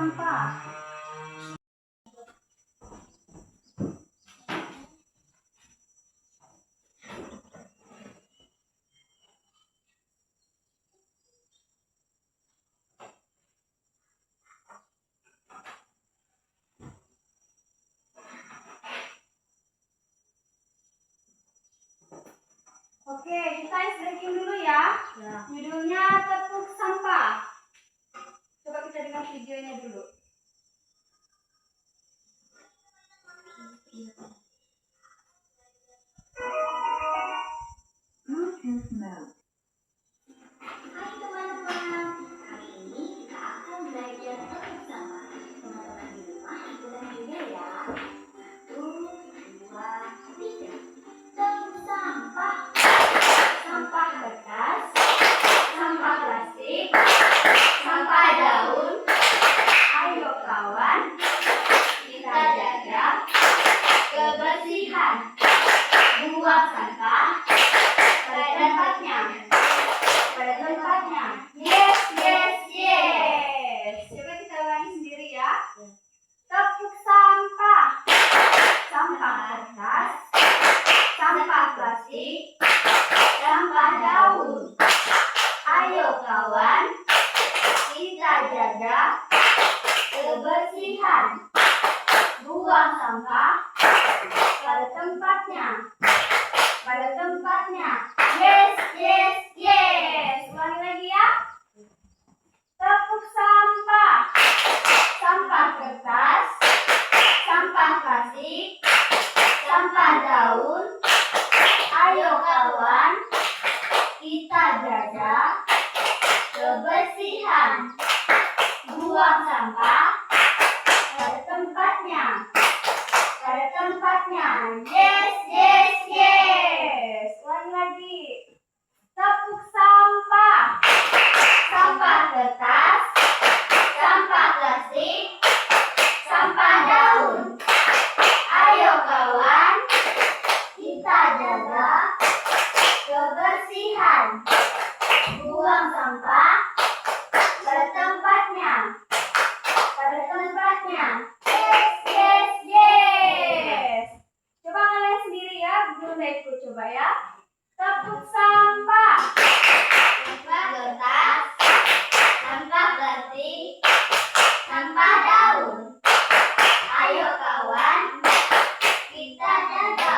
sampah. Oke, kita stretching dulu ya. Judulnya tepuk sampah. Coba kita dengar videonya dulu. Bluetooth mode. Hai teman-teman, hari ini kita akan belajar tepuk sampah. Teman-teman di rumah ikutan juga ya. 1, 2, 3. Tepuk sampah. Sampah kertas, sampah plastik, sampah daun. Ayo kawan, kita jaga kebersihan. Buang sampah pada tempatnya. Pada tempatnya. Yes, yes, yes. Coba kita ulangi sendiri ya. Tepuk sampah. Sampah kertas, sampah plastik, sampah daun. Ayo kawan, kita jaga kebersihan. Buang sampah pada tempatnya. Pada tempatnya. Yes, yes, yes. Ulangi lagi ya. Tepuk sampah. Sampah kertas, sampah plastik, sampah daun. Ayo kawan, kita jaga kebersihan. Buang sampah pada tempatnya. Pada tempatnya. Yes, yes, yes. Ulangi lagi. Tepuk sampah. Sampah kertas, sampah plastik, sampah daun. Ayo kawan, kita jaga kebersihan. Buang sampah pada tempatnya. Pada tempatnya. Yes, yes, yes. Coba kalian sendiri ya, Bunda ikut coba ya. Tepuk sampah. Sampah kertas, sampah plastik, sampah daun. Ayo kawan, kita jaga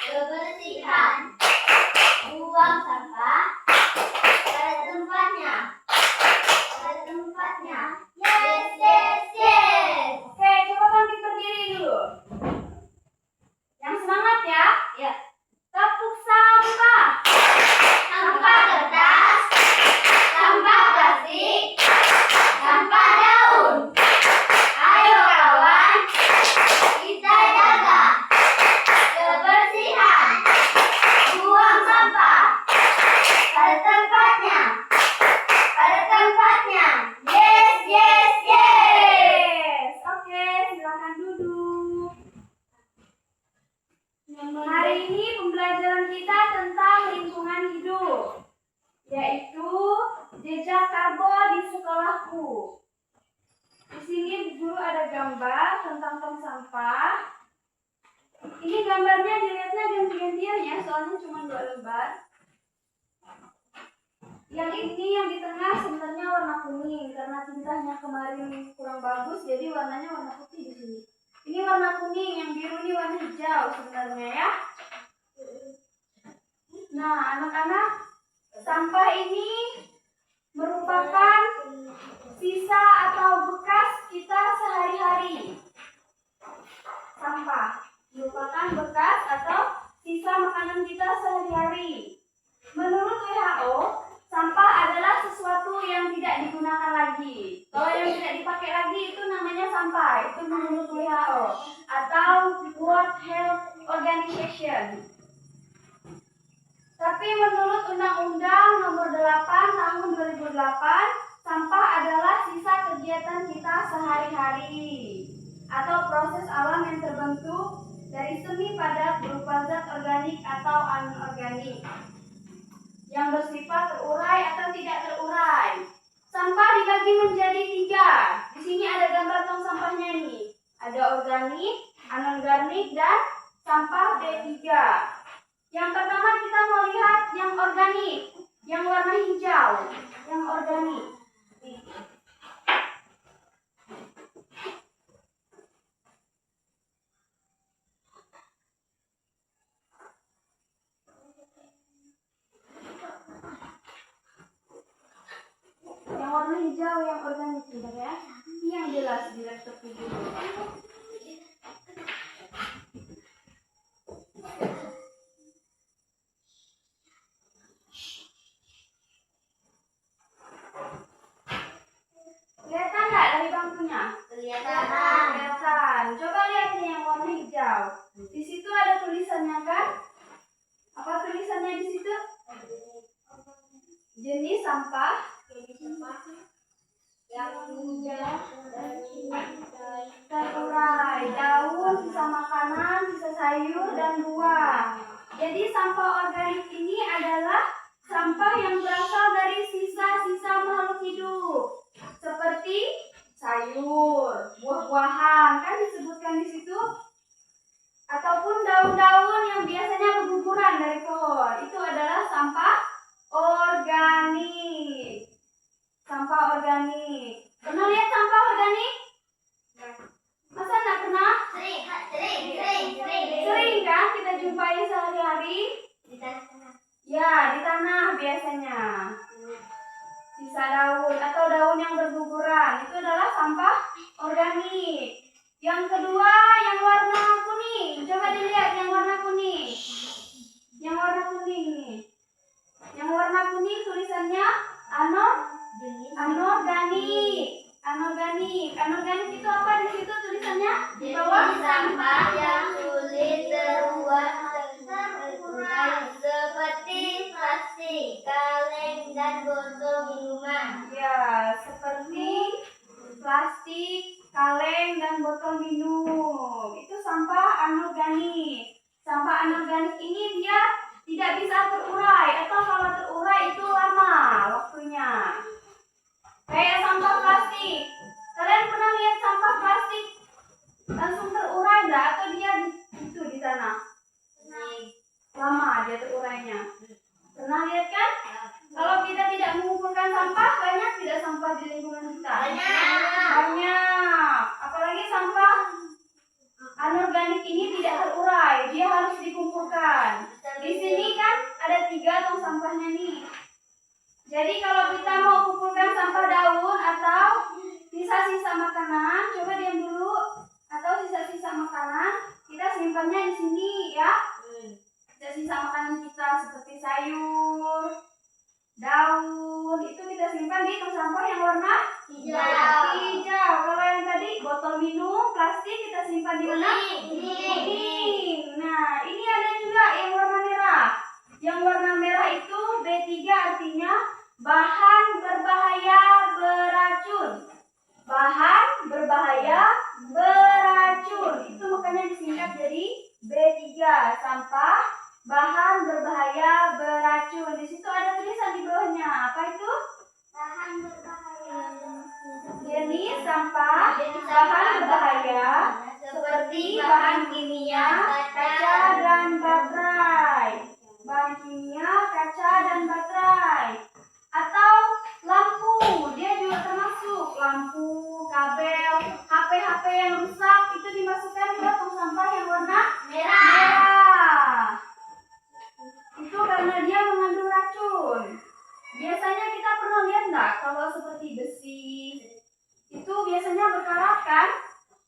kebersihan. Buang sampah pada tempatnya. Pada tempatnya. Yes, yes, yes. Oke, coba bangkit berdiri dulu. Yang semangat ya. Ya. Tepuk sampah. Sampah kertas, sampah plastik, sampah daun. Ayo kawan, kita jaga kebersihan. Buang sampah pada tempatnya. Pada tempatnya. Yes, yes, yes. Oke, silakan duduk. Hari ini pembelajaran kita tentang lingkungan hidup, yaitu jejak karbon di sekolahku. Di sini guru ada gambar tentang tong sampah. Ini gambarnya dilihatnya ganti-gantian ya, soalnya cuma 2 lembar. Yang ini yang di tengah sebenarnya warna kuning karena tintanya kemarin kurang bagus, jadi warnanya warna putih di sini. Ini warna kuning, yang biru ini warna hijau sebenarnya ya. Nah, anak-anak, sampah ini merupakan sisa atau bekas kita sehari-hari. Sampah merupakan bekas atau sisa makanan kita sehari-hari. Menurut WHO, sampah adalah sesuatu yang tidak digunakan lagi. Kalau yang tidak dipakai lagi itu namanya sampah. Itu menurut WHO atau World Health Organization. Tapi menurut Undang-Undang Nomor 8 Tahun 2008, sampah adalah sisa kegiatan kita sehari-hari atau proses alam yang terbentuk dari semi padat berupa zat organik atau anorganik yang bersifat terurai atau tidak terurai. Sampah dibagi menjadi 3. Di sini ada gambar tong sampahnya nih. Ada organik, anorganik, dan sampah B3. Yang pertama kita mau lihat yang organik, yang warna hijau, yang organik. Yang warna hijau, yang organik, bentar ya. Ini yang jelas di laptop dulu. Kelihatan nggak dari bangkunya? Kelihatan. Coba lihat nih yang warna hijau. Di situ ada tulisannya kan? Apa tulisannya di situ? Jenis sampah yang terurai, daun, sisa makanan, sisa sayur, dan buah. Jadi sampah organik ini adalah sampah yang berasal dari sisa-sisa makhluk hidup, seperti sayur, buah-buahan, kan disebutkan di situ, ataupun daun-daun yang biasanya berguguran dari pohon. Itu adalah sampah organik. Sampah organik. Pernah lihat sampah organik? Masa nggak pernah? Sering kan kita jumpai sehari-hari? Ya, di tanah biasanya. Sisa daun atau daun yang berguguran itu adalah sampah organik. Yang kedua, yang warna kuning. Coba dilihat yang warna kuning. Yang warna kuning nih. Yang warna kuning tulisannya anorganik. Anorganik itu apa di situ tulisannya? Di bawah sampah yang sulit terurai seperti plastik, kaleng, dan botol minuman. Ya, seperti plastik, kaleng, dan botol minum. Itu sampah anorganik. Sampah anorganik ini dia tidak bisa terurai, atau kalau terurai itu lama waktunya. Kayak sampah plastik. Kalian pernah lihat sampah plastik langsung terurai enggak? Atau dia itu di tanah? Lama dia terurainya. Pernah lihat kan? Kalau kita tidak mengumpulkan sampah, banyak tidak sampah di lingkungan kita? Banyak. Apalagi sampah anorganik ini tidak terurai, dia harus dikumpulkan. Di sini kan ada 3 tong sampahnya nih. Jadi kalau kita mau kumpulkan sampah daun atau sisa-sisa makanan, coba diam dulu. Atau sisa-sisa makanan, kita simpannya di sini ya. Sisa-sisa makanan kita seperti sayur, daun, itu kita simpan di tong sampah yang warna hijau. Kalau yang tadi botol minum, plastik, kita simpan di mana? Kuning. Nah, ini ada juga yang warna merah. Yang warna merah itu B3, artinya bahan berbahaya beracun. Bahan berbahaya beracun. Itu makanya disingkat jadi B3, sampah bahan berbahaya beracun. Di situ ada tulisan di bawahnya. Apa itu? Bahan berbahaya. Jenis sampah bahan berbahaya seperti bahan kimia, kaca, dan baterai. Bahan kimia, kaca, dan baterai. Atau lampu, dia juga termasuk. Lampu, kabel, HP yang rusak itu dimasukkan ke tong sampah yang warna merah. Itu karena dia mengandung racun. Biasanya kita pernah lihat nggak kalau seperti besi itu biasanya berkarat kan?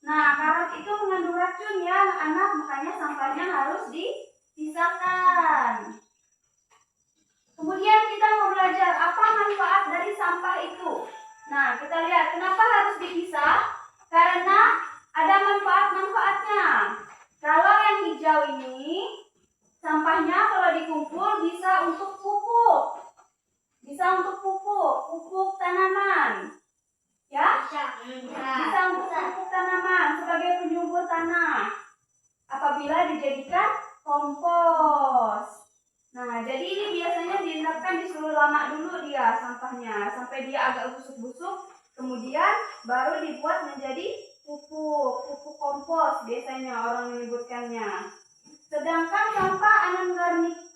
Nah, karat itu mengandung racun ya anak-anak, makanya sampahnya harus dipisahkan. Kemudian kita mau belajar apa manfaat dari sampah itu. Nah, kita lihat kenapa harus dipisah? Karena ada manfaat-manfaatnya. Kalau yang hijau ini, sampahnya kalau dikumpul bisa untuk pupuk. Bisa untuk pupuk tanaman. Ya? Bisa untuk pupuk tanaman sebagai penyubur tanah. Apabila dijadikan kompos. Nah, jadi ini biasanya dibiarkan disuruh lama dulu dia sampahnya sampai dia agak busuk-busuk, kemudian baru dibuat menjadi pupuk kompos biasanya orang menyebutkannya. Sedangkan sampah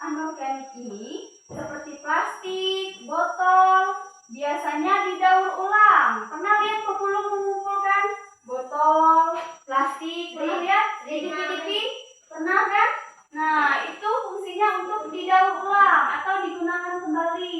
anorganik ini seperti plastik, botol, biasanya didaur ulang. Pernah lihat pemulung mengumpulkan botol, plastik? Pernah lihat di TV? Pernah kan? Nah, itu fungsinya untuk didaur ulang atau digunakan kembali.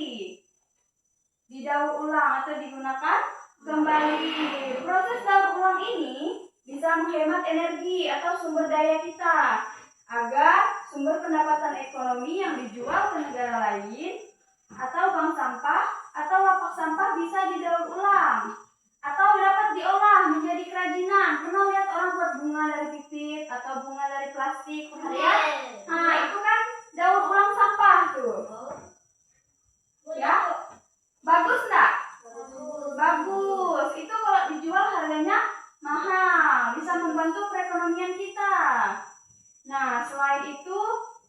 Didaur ulang atau digunakan kembali. Proses daur ulang ini bisa menghemat energi atau sumber daya kita agar sumber pendapatan ekonomi yang dijual ke negara lain atau bank sampah atau lapak sampah bisa didaur ulang atau dapat diolah menjadi kerajinan. Pernah lihat orang buat bunga dari pipit atau bunga dari plastik? Pernah lihat? Nah, itu kan daur ulang sampah tuh. Ya? Bagus enggak? Bagus. Itu kalau dijual harganya mahal, bisa membantu perekonomian kita. Nah, selain itu,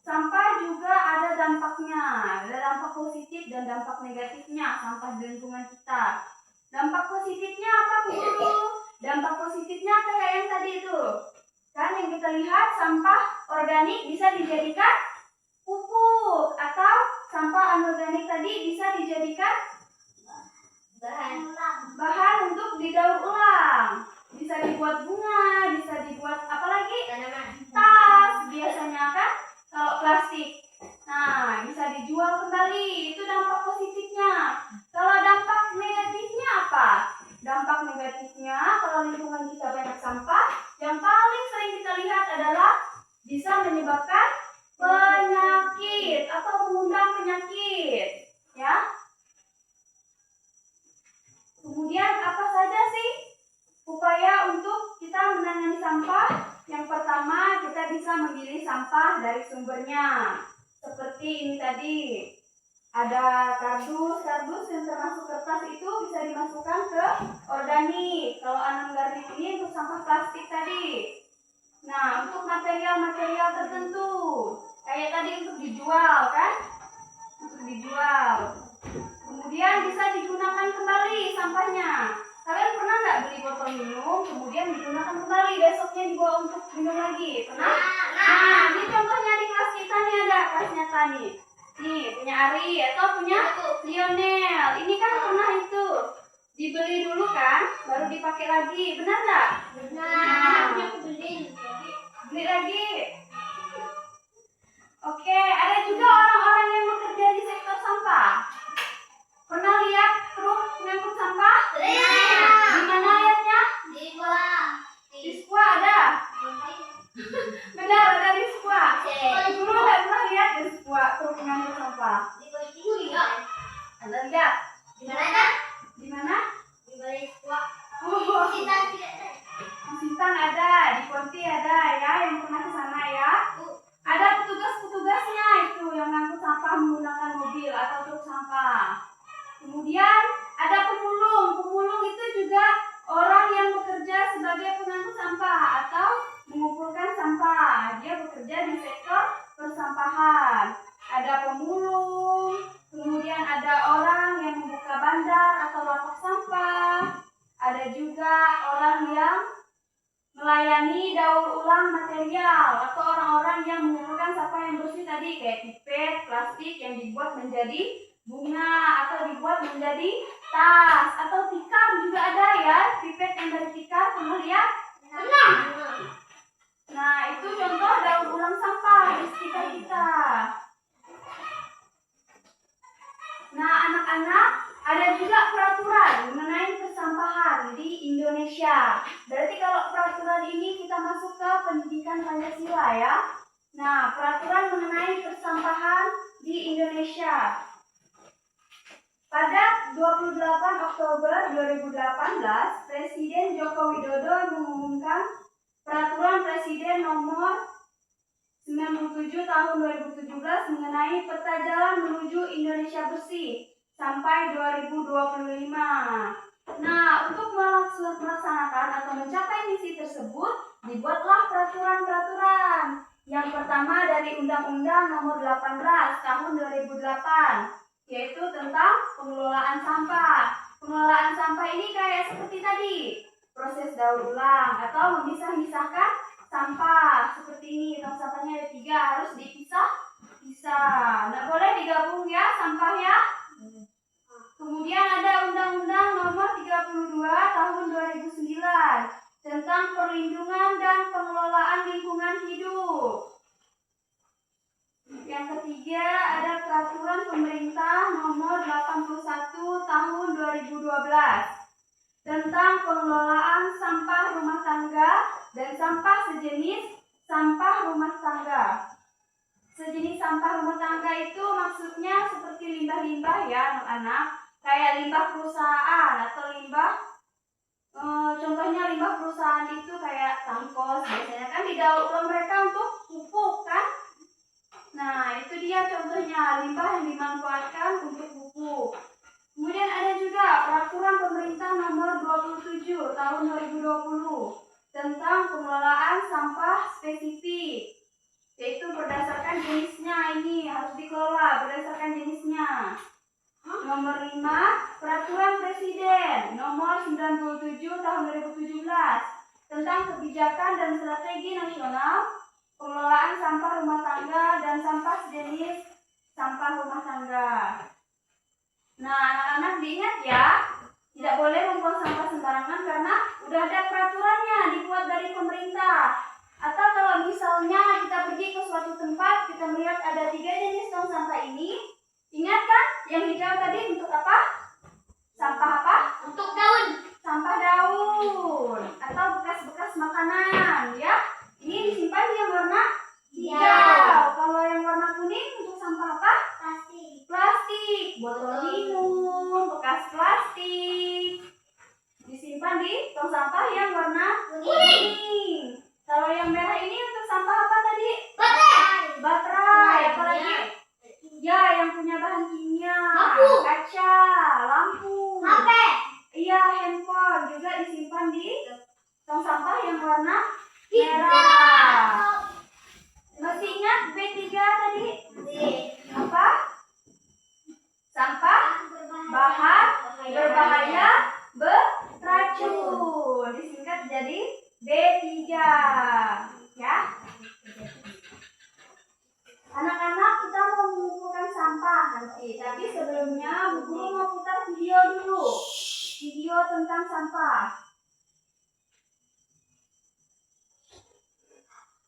sampah juga ada dampaknya. Ada dampak positif dan dampak negatifnya sampah di lingkungan kita. Dampak positifnya apa, Bu Guru? Dampak positifnya kayak yang tadi itu. Kan yang kita lihat sampah organik bisa dijadikan pupuk atau sampah anorganik tadi bisa dijadikan bahan untuk didaur ulang. Bisa dibuat bunga, bisa dibuat apa lagi? Tas biasanya kan kalau plastik. Nah, bisa dijual kembali. Itu dampak positifnya. Kalau dampak negatifnya apa? Dampak negatifnya kalau lingkungan kita banyak sampah, yang paling sering kita lihat adalah bisa menyebabkan penyakit atau mengundang penyakit, ya. Kemudian apa saja sih upaya untuk kita menangani sampah? Yang pertama, kita bisa memilih sampah dari sumbernya. Seperti ini tadi. Ada kardus yang termasuk kertas itu bisa dimasukkan ke organik. Kalau anorganik ini untuk sampah plastik tadi. Nah, untuk material-material tertentu, kayak tadi untuk dijual kan? Untuk dijual. Kemudian bisa digunakan kembali sampahnya. Kalian pernah nggak beli botol minum, kemudian digunakan kembali, besoknya dibawa untuk minum lagi? Pernah? Nah, ini contohnya di kelas kita nih ada kelas nyata nih. Nih, punya Ari atau punya Lionel. Ini kan pernah itu dibeli dulu kan, baru dipakai lagi. Benar nggak? Benar. Beli lagi. Oke, ada juga orang-orang yang bekerja di sektor sampah. Pernah lihat truk ngangkut sampah? Di mana lihatnya? Di Square ada. Benar, ada di Square. Guru nggak pernah lihat di Square truk ngangkut sampah. Anda lihat? Di mana? Oh, di Sintang ada, di Ponti ada ya, yang pernah ke sana ya. Ada petugas-petugasnya itu yang ngangkut sampah menggunakan mobil atau truk sampah. Kemudian ada pemulung. Pemulung itu juga orang yang bekerja sebagai pengangkut sampah atau mengumpulkan sampah. Dia bekerja di sektor persampahan. Ada pemulung, kemudian ada orang yang membuka bandar atau lapak sampah. Ada juga orang yang melayani daur ulang material atau orang-orang yang mengumpulkan sampah yang bersih tadi kayak pipet, plastik yang dibuat menjadi bunga atau dibuat menjadi tas atau tikar juga ada ya, pipet yang dari tikar. Pernah lihat? Pernah. Nah, itu contoh daur ulang sampah di sekitar kita. Nah, anak-anak, ada juga peraturan mengenai persampahan di Indonesia. Berarti kalau peraturan ini kita masuk ke pendidikan Pancasila ya. Nah, peraturan mengenai persampahan di Indonesia. Pada 28 Oktober 2018, Presiden Joko Widodo mengumumkan Peraturan Presiden Nomor 97 Tahun 2017 mengenai peta jalan menuju Indonesia bersih sampai 2025. Nah, untuk melaksanakan atau mencapai misi tersebut, dibuatlah peraturan-peraturan. Yang pertama dari Undang-Undang Nomor 18 Tahun 2008 yaitu tentang pengelolaan sampah. Pengelolaan sampah ini kayak seperti tadi, proses daur ulang atau memisah-misahkan sampah. Seperti ini, tong sampahnya ada 3, harus dipisah-pisah. Nggak boleh digabung ya sampahnya. Kemudian ada Undang-Undang Nomor 32 Tahun 2009 tentang perlindungan dan pengelolaan lingkungan hidup. Yang ketiga ada Peraturan Pemerintah Nomor 81 Tahun 2012 tentang pengelolaan sampah rumah tangga dan sampah sejenis sampah rumah tangga. Sejenis sampah rumah tangga itu maksudnya seperti limbah-limbah ya anak-anak, kayak limbah perusahaan atau limbah contohnya limbah perusahaan itu kayak tangkos, biasanya kan didaur ulang mereka untuk pupuk kan. Nah, itu dia contohnya limbah yang dimanfaatkan untuk pupuk. Kemudian ada juga Peraturan Pemerintah Nomor 27 Tahun 2020 tentang pengelolaan sampah spesifik, yaitu berdasarkan jenisnya, ini harus dikelola berdasarkan jenisnya. Nomor 5, Peraturan Presiden Nomor 97 Tahun 2017 tentang kebijakan dan strategi nasional pengelolaan sampah rumah tangga dan sampah sejenis sampah rumah tangga. Nah, anak-anak diingat ya, tidak boleh membuang sampah sembarangan karena udah ada peraturannya dibuat dari pemerintah. Atau kalau misalnya kita pergi ke suatu tempat, kita melihat ada 3 jenis tong sampah ini, ingat kan yang hijau tadi untuk apa? Sampah apa? Untuk daun. Sampah daun atau bekas-bekas makanan ya. Ini disimpan yang warna hijau. Kalau yang warna kuning untuk sampah apa? Plastik. Plastik, botol minum, bekas plastik. Disimpan di tong sampah yang warna kuning. Kalau yang merah ini untuk sampah apa tadi? Baterai. Baterai, apalagi? Ya, yang punya bahan kimia. Lampu. Kaca, lampu. HP. Iya, handphone juga disimpan di tong sampah yang warna merah. Masih ingat B3 tadi? Apa? Sampah bahan berbahaya beracun. Disingkat jadi B3. Ya. Anak-anak, kita mau mengumpulkan sampah nanti. Tapi sebelumnya Bu Guru mau putar video dulu. Video tentang sampah.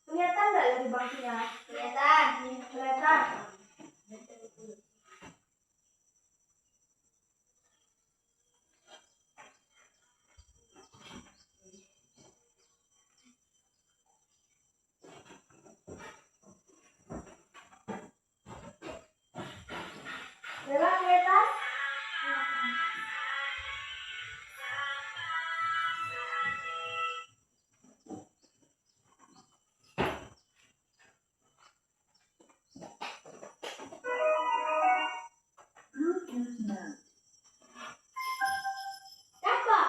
Kelihatan nggak dari bangkunya? Kelihatan. Kelihatan. Bella, kelihatan? Apa?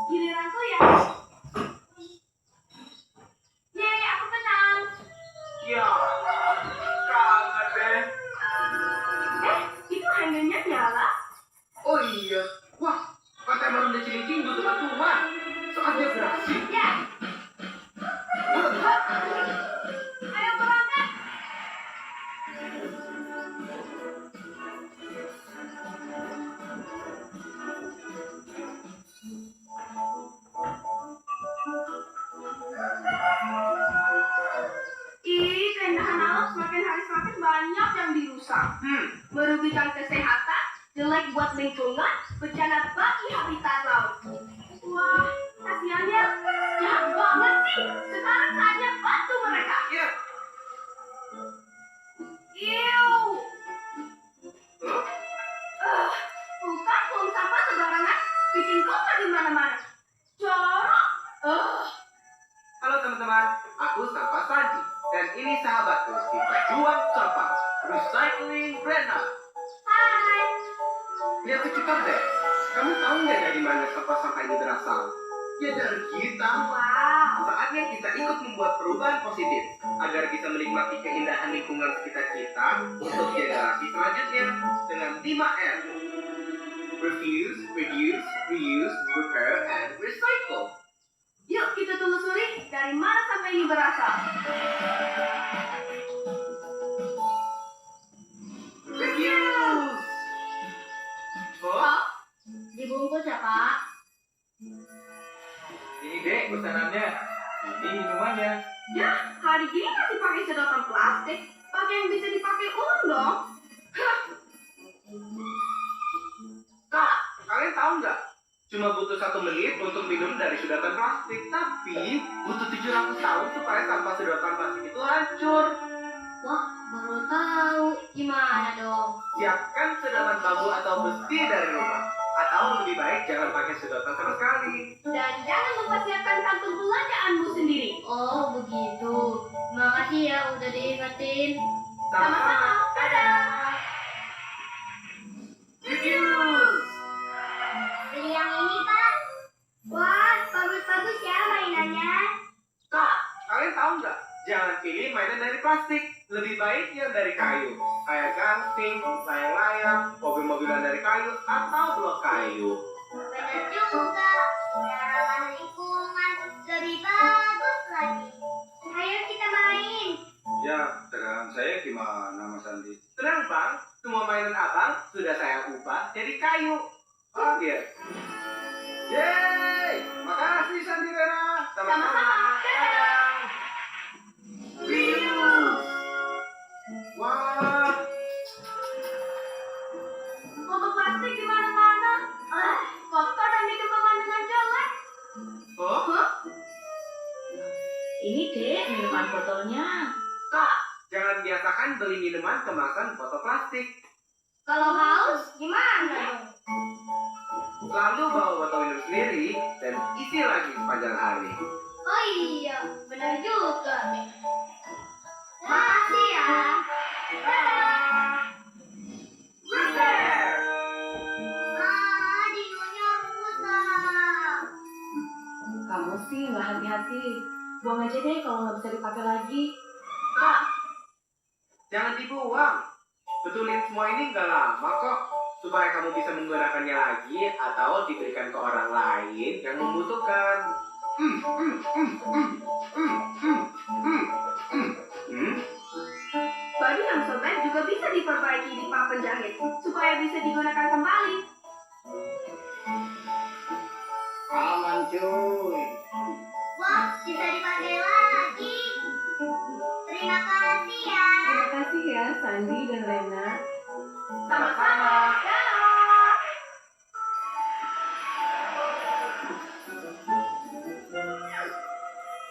Giliranku ya. Yeay, aku menang. Ya, kangen deh. Itu hanyanya nyala. Oh iya, wah, katanya baru udah cilincing butuh bantuan. Saatnya beraksi. Ya. Ayo berangkat. Ih, keindahan alam semakin hari semakin banyak yang dirusak. Merugikan kesehatan jelek buat lingkungan, bencana bagi habitat laut. Wah, kasihan ya. Jahat banget sih. Sekarang saatnya bantu mereka. Iya. Iu. Huh? Bukan buang sampah sembarangan, bikin kotor di mana-mana. Jorok. Halo teman-teman, aku Sampah Sandi. Dan ini sahabatku di Pejuang Sampah Recycling Brenda. Hai. Lihat sekitar deh. Kamu tahu nggak dari mana sampah-sampah ini berasal? Ya dari kita. Wow. Saatnya kita ikut membuat perubahan positif agar bisa menikmati keindahan lingkungan sekitar kita untuk generasi selanjutnya dengan 5R. Refuse, reduce, reuse, repair, and recycle. Yuk kita telusuri dari mana sampah ini berasal. Reduce. Oh, Dibungkus ya, Kak? Ini dek pesanannya. Ini minumannya. Ya, hari ini masih pakai sedotan plastik. Pakai yang bisa dipakai ulang dong. Hah. Kak, kalian tahu nggak? Cuma butuh 1 menit untuk minum dari sedotan plastik, tapi butuh 700 tahun supaya sampah sedotan plastik itu hancur. Wah, baru tahu. Gimana dong? Siapkan sedotan bambu atau besi dari rumah. Atau lebih baik jangan pakai sedotan sama sekali. Dan jangan lupa siapkan kantung belanjaanmu sendiri. Oh begitu. Makasih ya udah diingetin. Sama-sama. Dadah. Reduce. Beli yang ini, Pak. Wah, bagus-bagus ya mainannya. Kak, kalian tahu nggak? Jangan pilih mainan dari plastik. Lebih baik yang dari kayu. Kayak gangsing, layang-layang, mobil-mobilan dari kayu, atau blok kayu. Benar juga. Biar ramah lingkungan lebih bagus lagi. Ayo kita main. Ya, terang saya gimana Mas Andi? Tenang bang, semua mainan abang sudah saya ubah jadi kayu. Oh iya. Yeay, makasih Sandirena. Sama-sama. Dadah. Reuse. Wah, Foto plastik di mana-mana. Kotor dan bikin pemandangan jelek. oh, Hah? Ini dek minuman botolnya. Kak, jangan biasakan beli minuman kemasan botol plastik. Kalau haus, gimana dong? Lalu bawa botol minum sendiri dan isi lagi sepanjang hari. Oh iya, benar juga. Makasih ya. Dadah. Repair. Dinonya rusak. Kamu sih nggak hati-hati. Buang aja deh kalau nggak bisa dipakai lagi. Kak, jangan dibuang. Betulin semua ini nggak lama kok. Supaya kamu bisa menggunakannya lagi atau diberikan ke orang lain yang membutuhkan. Baju yang sobek juga bisa diperbaiki di pak penjahit supaya bisa digunakan kembali. Aman cuy. Wah, bisa dipakai lagi. Terima kasih ya. Terima kasih ya Sandi dan Lena. Sama-sama. Dadah.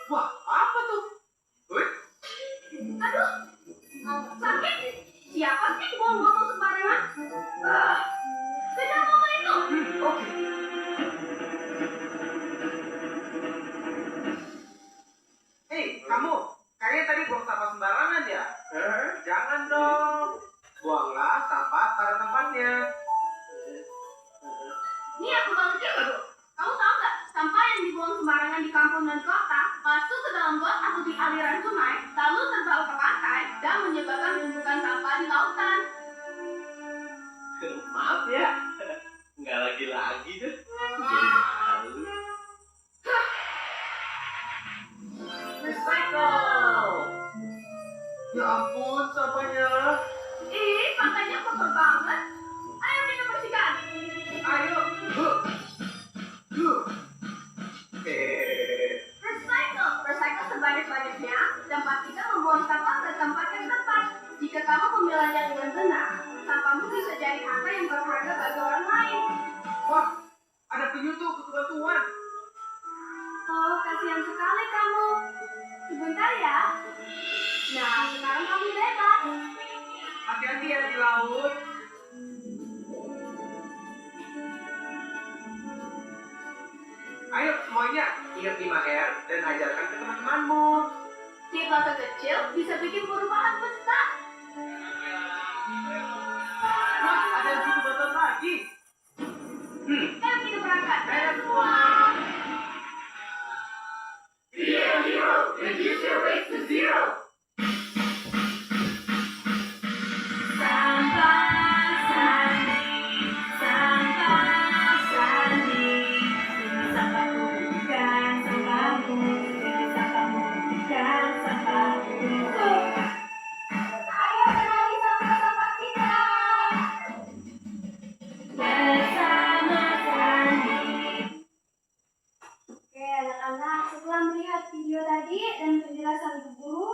Wah, apa tuh? Wih, Aduh, sakit. Siapa sih buang botol sembarangan? Kejar botol itu. oke. Hei, kamu, kayaknya tadi buang sampah sembarangan ya? Jangan dong. Buanglah sampah pada tempatnya. Ini aku banget juga, Bu. Kamu tahu nggak, sampah yang dibuang sembarangan di kampung dan kota masuk ke dalam got atau di aliran sungai, lalu terbawa ke pantai dan menyebabkan tumpukan sampah di lautan. Maaf ya. Nggak lagi-lagi deh. Jadi malu. Recycle. Ya ampun, sampahnya. Ih, pantainya kotor banget. Ayo kita bersihkan. Ayo. Recycle. Recycle sebanyak-banyaknya dan pastikan membuang sampah ke tempat yang tepat. Jika kamu memilihnya dengan benar, sampahmu bisa jadi harta yang berharga bagi orang lain. Wah, ada penyutup butuh bantuan. Oh, kasihan sekali kamu. Sebentar ya. Nah, sekarang kamu bebas. Hati-hati ya di laut. Ayo semuanya, ingat 5R dan ajarkan ke teman-temanmu. Cipta kecil bisa bikin perubahan besar. Wah, ada yang butuh bantuan lagi. Kan kita berangkat. Ayo semua. Reduce your waste to zero. Sampah Sandi, sampah Sandi. Ini sampahku bukan sampahmu, ini sampahmu bukan sampahku. Ayo kenali sampah-sampah kita. Bersama Sandi. Oke anak-anak, setelah melihat video tadi dan penjelasan Bu Guru,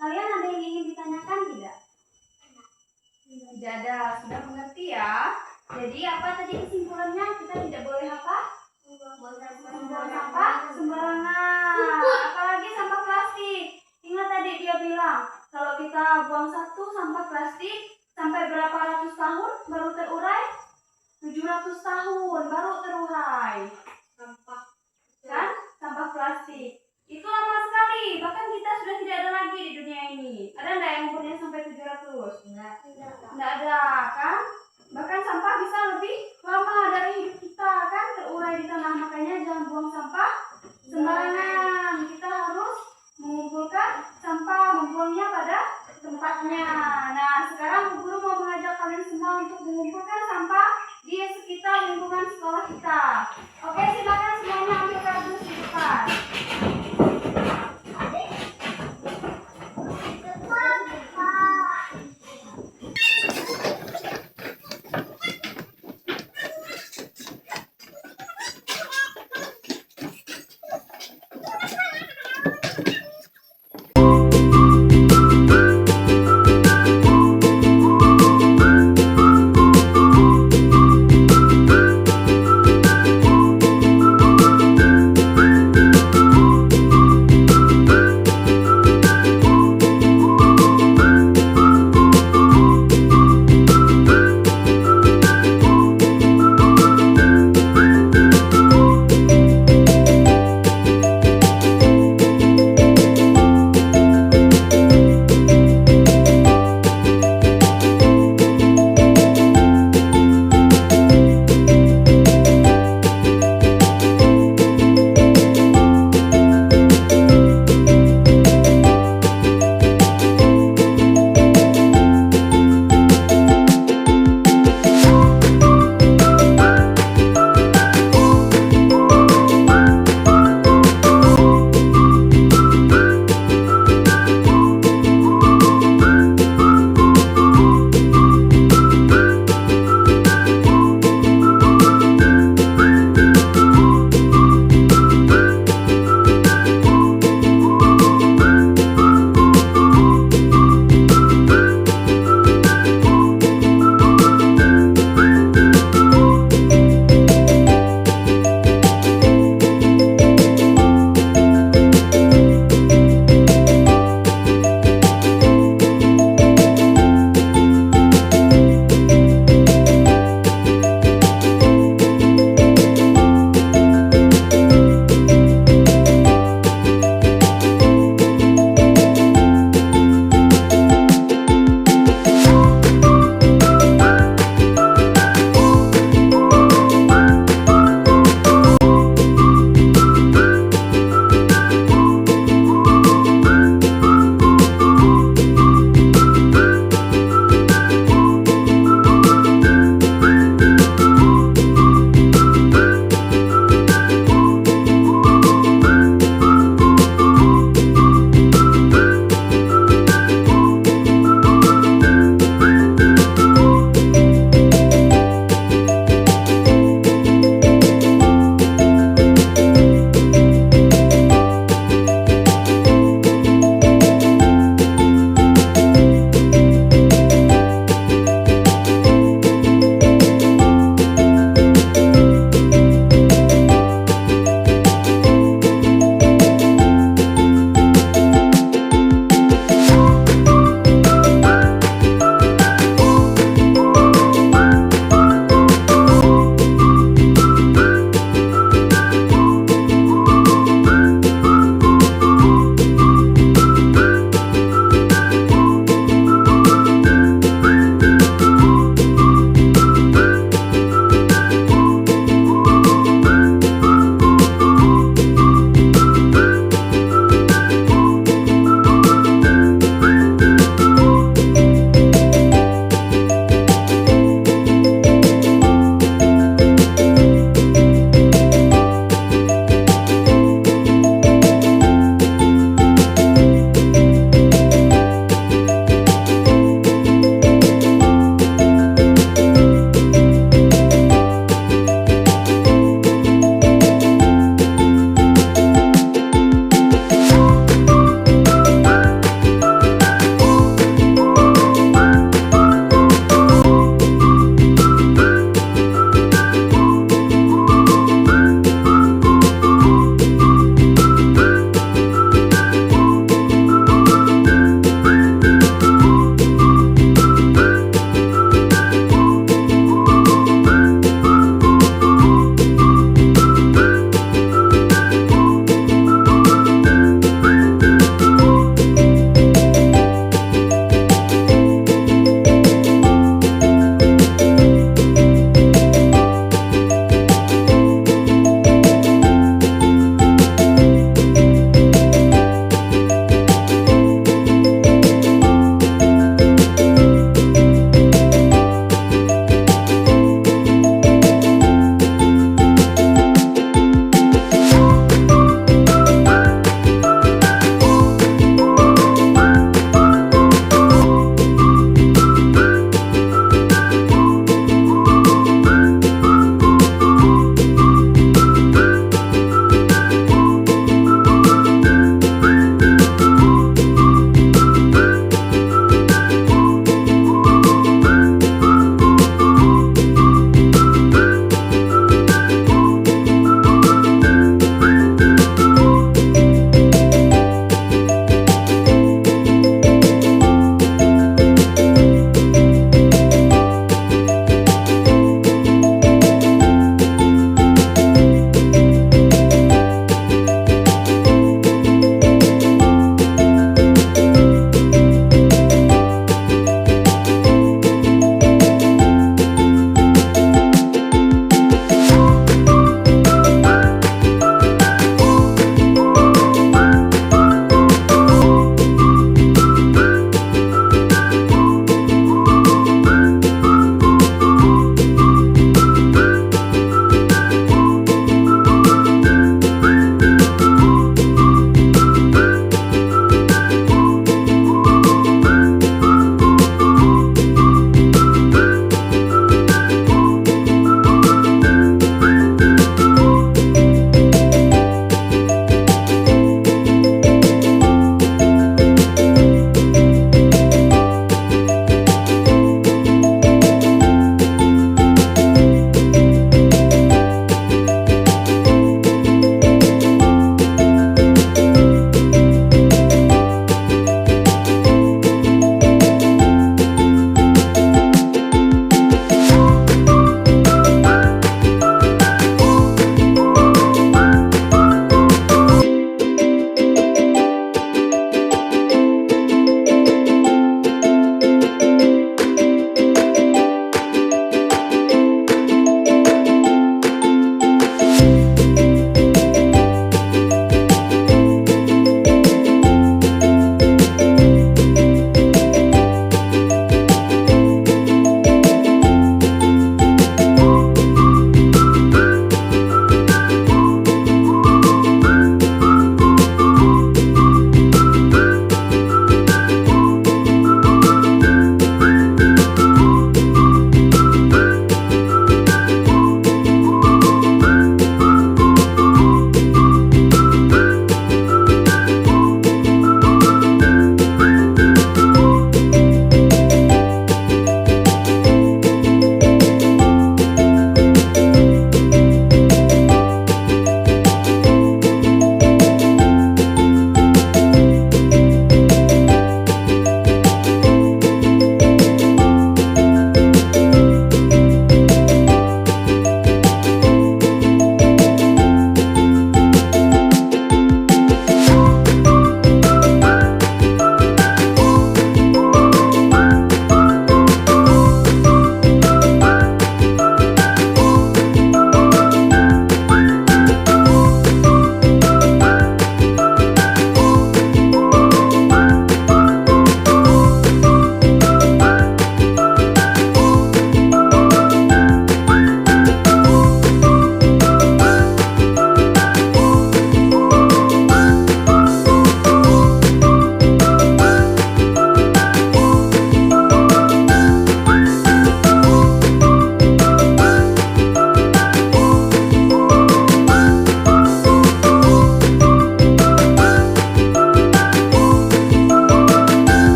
kalian ada yang ingin ditanyakan tidak? Tidak ada, sudah mengerti ya. Jadi apa tadi kesimpulannya? Kita tidak boleh apa? Membuang sampah sembarangan. Apalagi sampah plastik. Ingat tadi dia bilang, kalau kita buang satu sampah plastik, sampai berapa ratus tahun baru terurai? 700 tahun baru terurai. Kan? Sampah plastik. Itu lama sekali. Bahkan kita sudah tidak ada lagi di dunia ini. Ada enggak yang umurnya sampai 700? Enggak ada, kan? Bahkan sampah bisa lebih lama dari hidup kita, kan? Terurai di tanah. Makanya jangan buang sampah sembarangan. Kita harus mengumpulkan sampah, membuangnya pada tempatnya. Nah, sekarang Bu Guru mau mengajak kalian semua untuk mengumpulkan sampah di sekitar lingkungan sekolah kita. Oke, silakan semuanya ambil kardus di depan.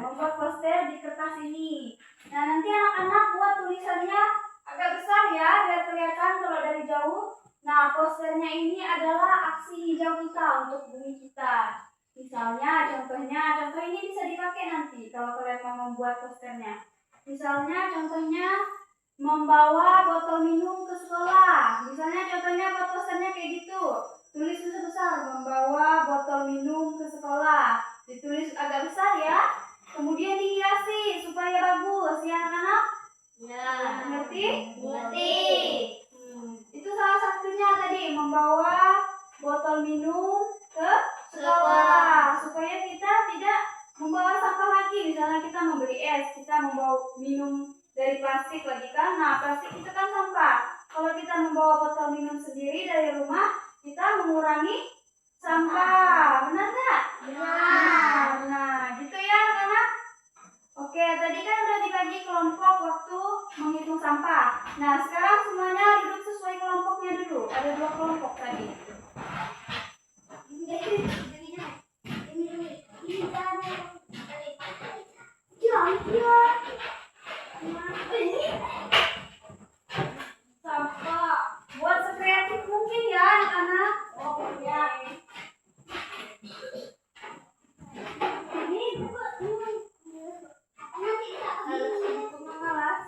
membuat poster di kertas ini. Nah, nanti anak-anak buat tulisannya agak besar ya, biar kelihatan kalau dari jauh. Nah, posternya ini adalah aksi hijau kita untuk bumi kita. Misalnya, contoh ini bisa dipakai nanti kalau kalian mau membuat posternya. Misalnya, contohnya membawa botol minum ke sekolah. Misalnya, contohnya buat posternya kayak gitu. Tulis besar-besar, membawa botol minum ke sekolah. Ditulis agak besar ya. Kemudian dihiasi supaya bagus ya anak-anak. Ya. Ngerti? Ngerti. Itu salah satunya tadi, membawa botol minum ke sekolah supaya kita tidak membawa sampah lagi. Misalnya kita membeli es, kita membawa minum dari plastik lagi kan. Nah, plastik itu kan sampah. Kalau kita membawa botol minum sendiri dari rumah, kita mengurangi sampah. Benar nggak? Benar. Nah, gitu ya anak-anak. Oke, tadi kan udah dibagi kelompok waktu menghitung sampah. Nah, sekarang semuanya duduk sesuai kelompoknya dulu. Ada 2 kelompok tadi. Sampah. Buat sekreatif mungkin ya anak-anak. Oh, ya. Ini malas.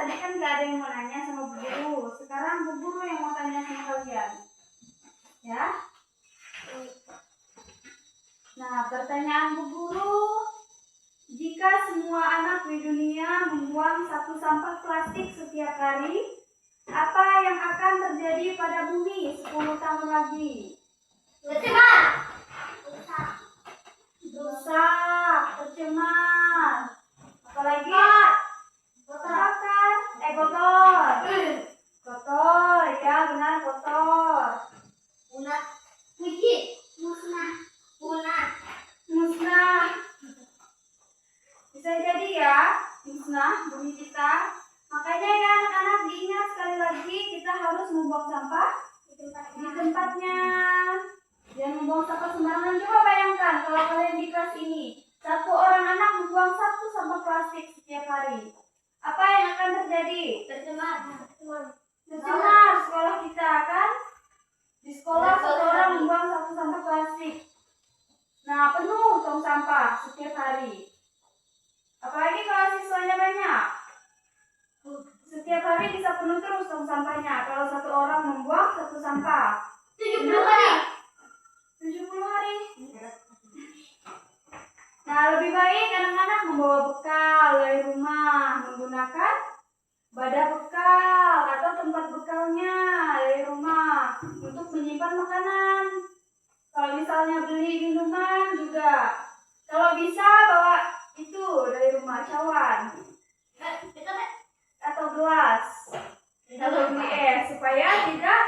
tadi kan gak ada yang mau nanya sama Bu Guru. Sekarang Bu Guru yang mau tanya sama kalian. Ya? Nah, pertanyaan Bu Guru. Jika semua anak di dunia membuang satu sampah plastik setiap hari, apa yang akan terjadi pada bumi 10 tahun lagi? Rusak, tercemar. Apalagi? Kotor. Kotor. Kotor, ya benar kotor. Musnah. Bisa jadi ya, musnah bumi kita. Makanya ya anak-anak diingat sekali lagi kita harus membuang sampah di tempatnya. Jangan membuang sampah sembarangan. Coba bayangkan kalau kalian di kelas ini, satu orang anak membuang satu sampah plastik setiap hari. Apa yang akan terjadi? Tercemar sekolah kita kan? Di sekolah satu orang membuang satu sampah plastik. Nah, penuh tong sampah setiap hari. Apalagi kalau siswanya banyak. Setiap hari bisa penuh terus tong sampahnya kalau satu orang membuang satu sampah. 70 hari. Nah, lebih baik anak-anak membawa bekal dari rumah menggunakan wadah bekal atau tempat bekalnya dari rumah untuk menyimpan makanan. Kalau misalnya beli minuman juga, kalau bisa bawa itu dari rumah, cawan atau gelas atau beli es supaya tidak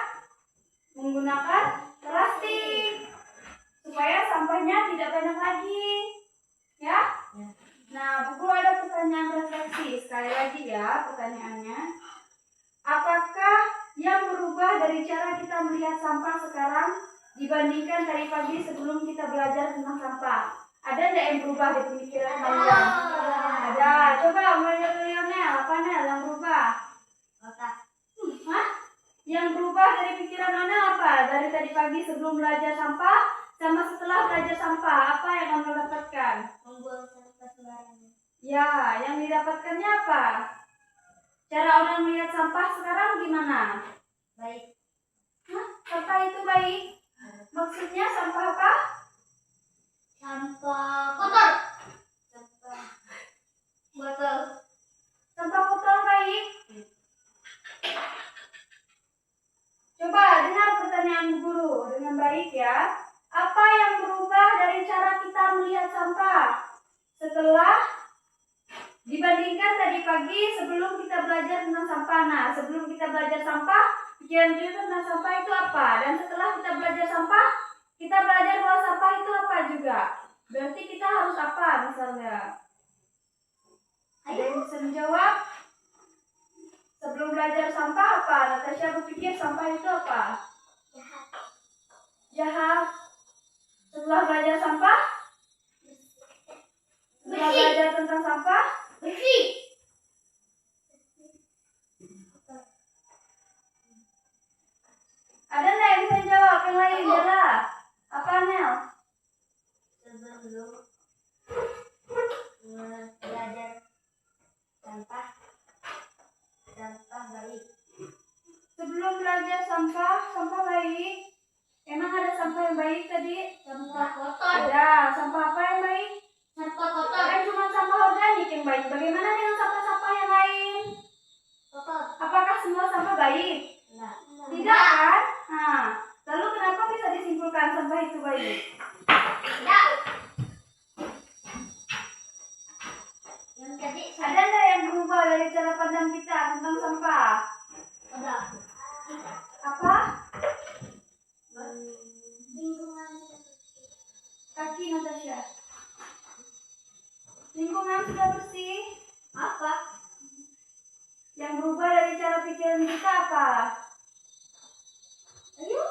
menggunakan plastik, supaya sampahnya tidak banyak lagi, ya. Nah, Bu Guru ada pertanyaan refleksi sekali lagi ya pertanyaannya. Apakah yang berubah dari cara kita melihat sampah sekarang dibandingkan tadi pagi sebelum kita belajar tentang sampah? Ada nggak yang berubah di pemikiran kalian? Ada. Coba mulai dari Lionel, apa Nel yang berubah? Hah? Yang berubah dari pikiran Nel apa? Dari tadi pagi sebelum belajar sampah sama setelah belajar sampah, apa yang Nel dapatkan? Membuang sampah sembarangan. Ya, yang didapatkannya apa? Cara orang melihat sampah sekarang gimana? Baik. Hah? Sampah itu baik? Maksudnya sampah apa? Sampah kotor. Sampah botol. Sampah kotor baik? Coba dengar pertanyaan Bu Guru dengan baik ya. Apa yang berubah dari cara kita melihat sampah setelah dibandingkan tadi pagi sebelum kita belajar tentang sampah? Nah, sebelum kita belajar sampah, pikiran kita tentang sampah itu apa? Dan setelah kita belajar sampah, kita belajar bahwa sampah itu apa juga. Berarti kita harus apa misalnya? Ada yang bisa menjawab? Sebelum belajar sampah apa? Natasha berpikir sampah itu apa? Jahat. Setelah belajar sampah? Setelah belajar tentang sampah? Bersih. Ada nggak yang bisa jawab? Yang lain Bella. Apa Nel? Sebelum belajar sampah baik. Sebelum belajar sampah baik. Emang ada sampah yang baik tadi? Sampah kotor. Ada. Sampah apa yang baik? Sampah kotor. Cuma sampah organik yang baik. Bagaimana dengan sampah-sampah yang lain? Kotor. Apakah semua sampah baik? Enggak. Tidak kan? Nah, lalu kenapa bisa disimpulkan sampah itu baik? Tidak. Yang tadi Ada nggak yang berubah dari cara pandang kita tentang sampah? ada. Apa? Lingkungan. Kaki Natasha. Lingkungan sudah bersih. Apa? Yang berubah dari cara pikiran kita apa? Ayo.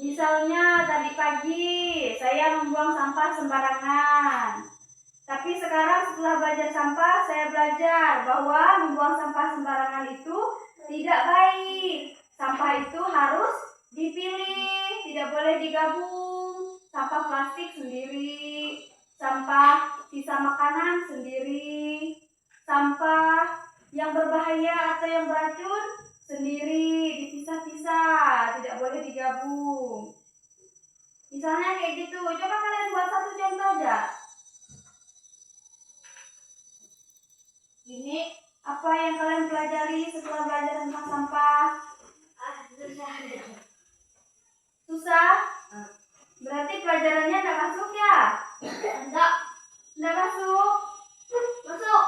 Misalnya tadi pagi saya membuang sampah sembarangan. Tapi sekarang setelah belajar sampah, saya belajar bahwa membuang sampah sembarangan itu tidak baik. Sampah itu harus dipilih, tidak boleh digabung. Sampah plastik sendiri, sampah sisa makanan sendiri, sampah atau yang beracun sendiri, dipisah-pisah, tidak boleh digabung. Misalnya kayak gitu. Coba kalian buat satu contoh aja. Ini apa yang kalian pelajari setelah belajar tentang sampah? Susah? Berarti pelajarannya nggak masuk ya? Nggak masuk? Masuk?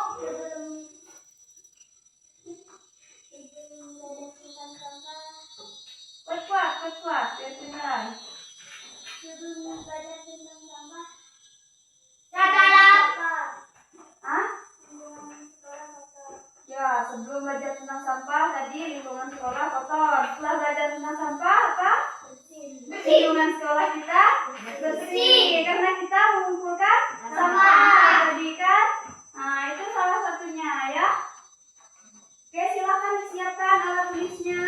Kuat, biar kedengaran. Hah? Ya, sebelum belajar tentang sampah tadi lingkungan sekolah kotor. Setelah belajar tentang sampah apa? Lingkungan sekolah kita bersih karena kita mengumpulkan sampah tadi kan. Nah, itu salah satunya ya. Oke, silakan disiapkan alat tulisnya.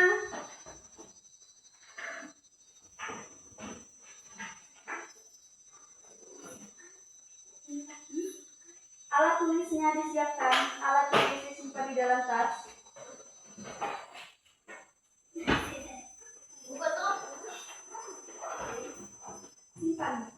Alat tulisnya disiapkan. Alat tulis disimpan di dalam tas. Simpan.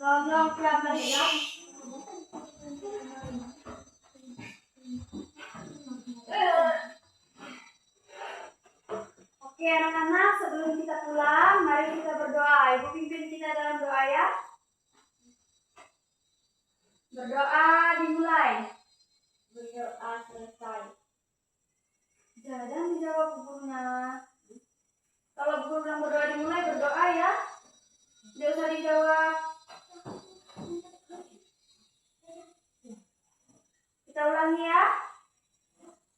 Tolong pelan-pelan ya. Oke anak-anak, sebelum kita pulang, mari kita berdoa. Ibu pimpin kita dalam doa ya. Berdoa dimulai. Berdoa selesai. Jangan dijawab gurunya. Kalau guru bilang berdoa dimulai, berdoa ya. Tidak usah dijawab. Kita ulangi ya.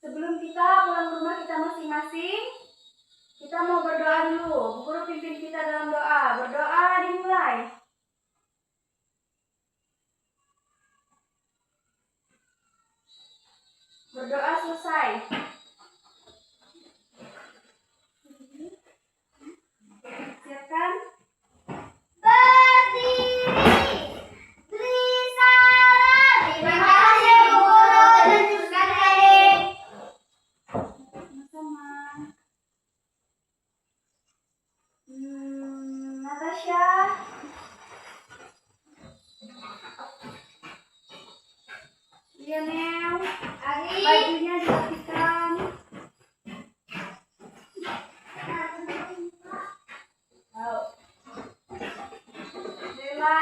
Sebelum kita pulang ke rumah kita masing-masing, kita mau berdoa dulu. Guru pimpin kita dalam doa. Berdoa dimulai. Berdoa selesai. Siapkan? Natasha, Lionel, bajunya dirapikan. Bella,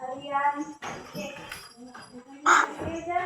Arian, Reza,